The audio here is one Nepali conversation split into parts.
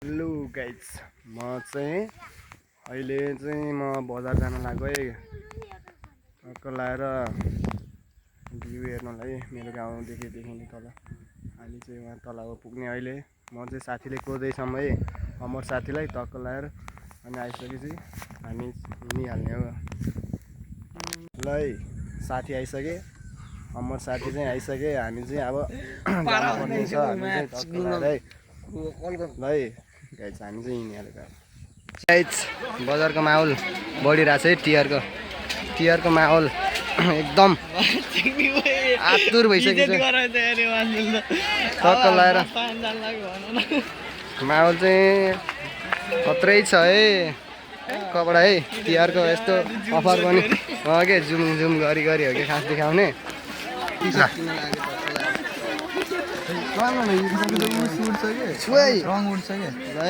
हेलो गाइज म चाहिँ अहिले चाहिँ म बजार जान लाग्यो है टक्क लाएर भ्यू हेर्नलाई मेरो गाउँदेखि देखिने तल हामी चाहिँ वहाँ तल पुग्ने अहिले म चाहिँ साथीले कोर्दैछौँ है अमर साथीलाई टक्क लाएर अनि आइसकेपछि हामी हिँडिहाल्ने हो ल है साथी आइसके अमर साथी चाहिँ आइसके हामी चाहिँ अब जानुपर्ने छ हामी चाहिँ टक्क लाएर है ल है गाइज हामी चाहिँ हिँडिहालेको गाइज बजारको माहौल बढिरहेको छ है टियरको माहौल एकदम आतुर भइसकेको छ टक्क लाएर माहौल चाहिँ खत्रै छ है कपडा है टियरको यस्तो अफर पनि के जुम गरी हो कि खास देखाउने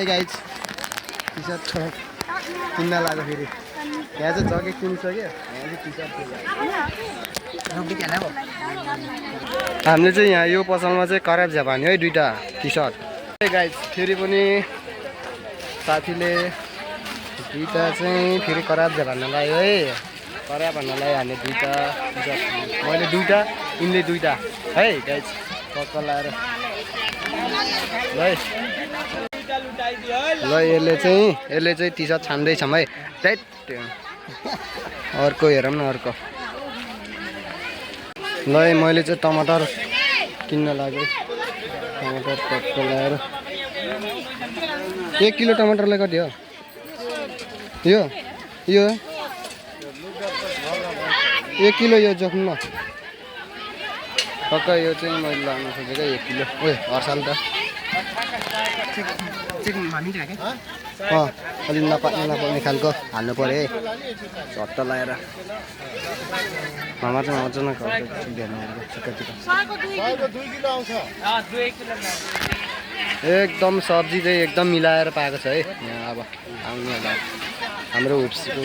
गाइज टी सर्ट किन्न लाग्यो फेरि यहाँ चाहिँ जकेट किनिसक्यो यहाँ चाहिँ टी सर्ट हामीले चाहिँ यहाँ यो पसलमा चाहिँ कराब झ्यापानी है दुईवटा टी सर्ट गाइज फेरि पनि साथीले दुईवटा चाहिँ फेरि कराब झ्यापान्न लाग्यो है कराब भन्नलाई हामीले दुईवटा टी सर्ट मैले दुईवटा यिनले दुईवटा है गाइज टक्क लाएर ल यसले चाहिँ टी सर्ट छान्दैछौँ है टाइट अर्को हेरौँ न अर्को ल मैले चाहिँ टमाटर किन्न लाग्यो टमाटर टक्क लाएर 1 किलो टमाटरलाई कति हो यो 1 किलो यो जोख्नु न टक्क यो चाहिँ मैले लानु खोजेको 1 किलो ओए हर्साल त अलि नपाउने खालको हाल्नु पऱ्यो है झट्ट लगाएर मामा चाहिँ मजा एकदम सब्जी चाहिँ एकदम मिलाएर पाएको छ है यहाँ अब आउने होला हाम्रो हुप्सीको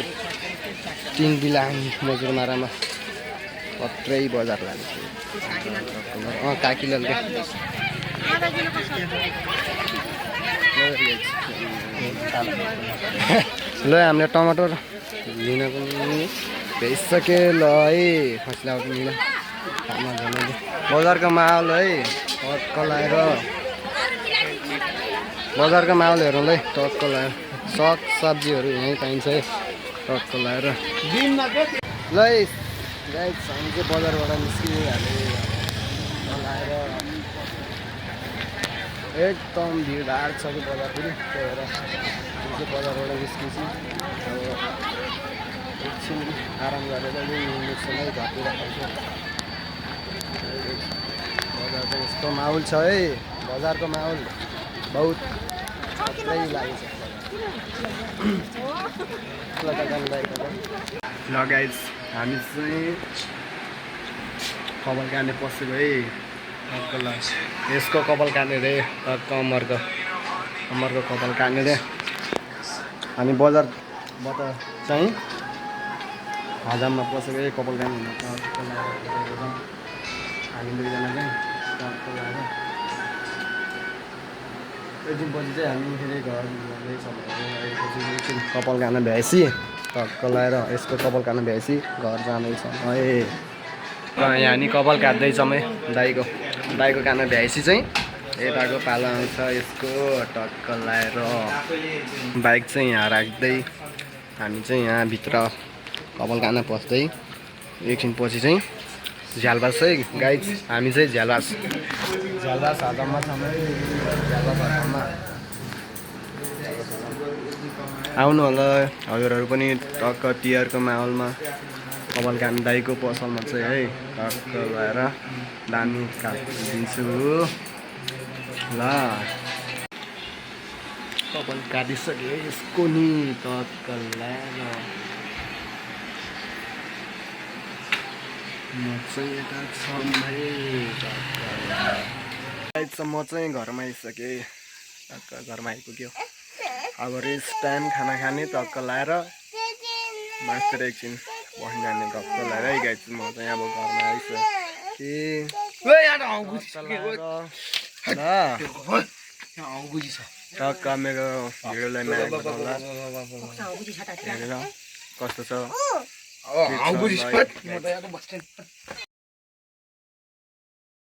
3 बिलानी मजुरमारामा कत्रै बजार लाग्छ काकी लल्के ल हामीले टमाटर लिन पनि भ्याइसक्यो ल है खसीला पनि बजारको माहौल है टक्क लाएर बजारको माहौल हेरौँ है टक्क लाएर साग सब्जीहरू यहीँ पाइन्छ है टक्क लाएर ल गाइस हामी चाहिँ बजारबाट निस्किहाल्यो लाएर एकदम भिडभाड छ कि बजार पनि त्यही भएर चाहिँ बजारबाट निस्किन्छु अब एकछिन आराम गरेर निस्किन्छ है घरतिर आउँछ बजारको यस्तो माहौल छ है बजारको माहौल बहुत खत्रै लागेको ल गाइस हामी चाहिँ कपाल काट्ने पसेको है यसको कपाल काट्ने रे टक्क अमरको कपाल काट्ने रे अनि बजारबाट चाहिँ हजाममा पसेको है कपाल काट्ने हामी दुईजना चाहिँ टक्क लगाएर एकछिनपछि चाहिँ हामी फेरि घर जाँदैछौँ कपाल काट्न भ्याएपछि टक्क लगाएर यसको कपाल काट्न भ्याएपछि घर जाँदैछौँ है यहाँ नि कपाल काट्दैछौँ है दाइको काट्न भ्याएपछि चाहिँ यताको पालो आउँछ यसको टक्क लगाएर बाइक चाहिँ यहाँ राख्दै हामी चाहिँ यहाँभित्र कपाल काट्न पस्दै एकछिनपछि चाहिँ झ्यालबास है गाइज हामी चाहिँ झ्यालबास हजाममा छौँ है झ्यालबास हजाममा आउनु होला हजुरहरू पनि टक्क टियरको माहौलमा कपाल काट्ने दाइको पसलमा चाहिँ है टक्क लगाएर दामी काटिदिन्छु ल कपाल काटिसक्यो यसको नि टक्क लगाएर म चाहिँ यता छौँ है म चाहिँ घरमा आइसकेँ टक्क घरमा आइपुग्यो अब रेस्ट टाइम खाना खाने टक्क लगाएर मास्टर एकछिन बस्न जाने टक्क लगाएर है गाइस म चाहिँ अब घरमा आइसकेँ टक्क मेरो भिडियोलाई माया गर्नुहोला हेरेर कस्तो छ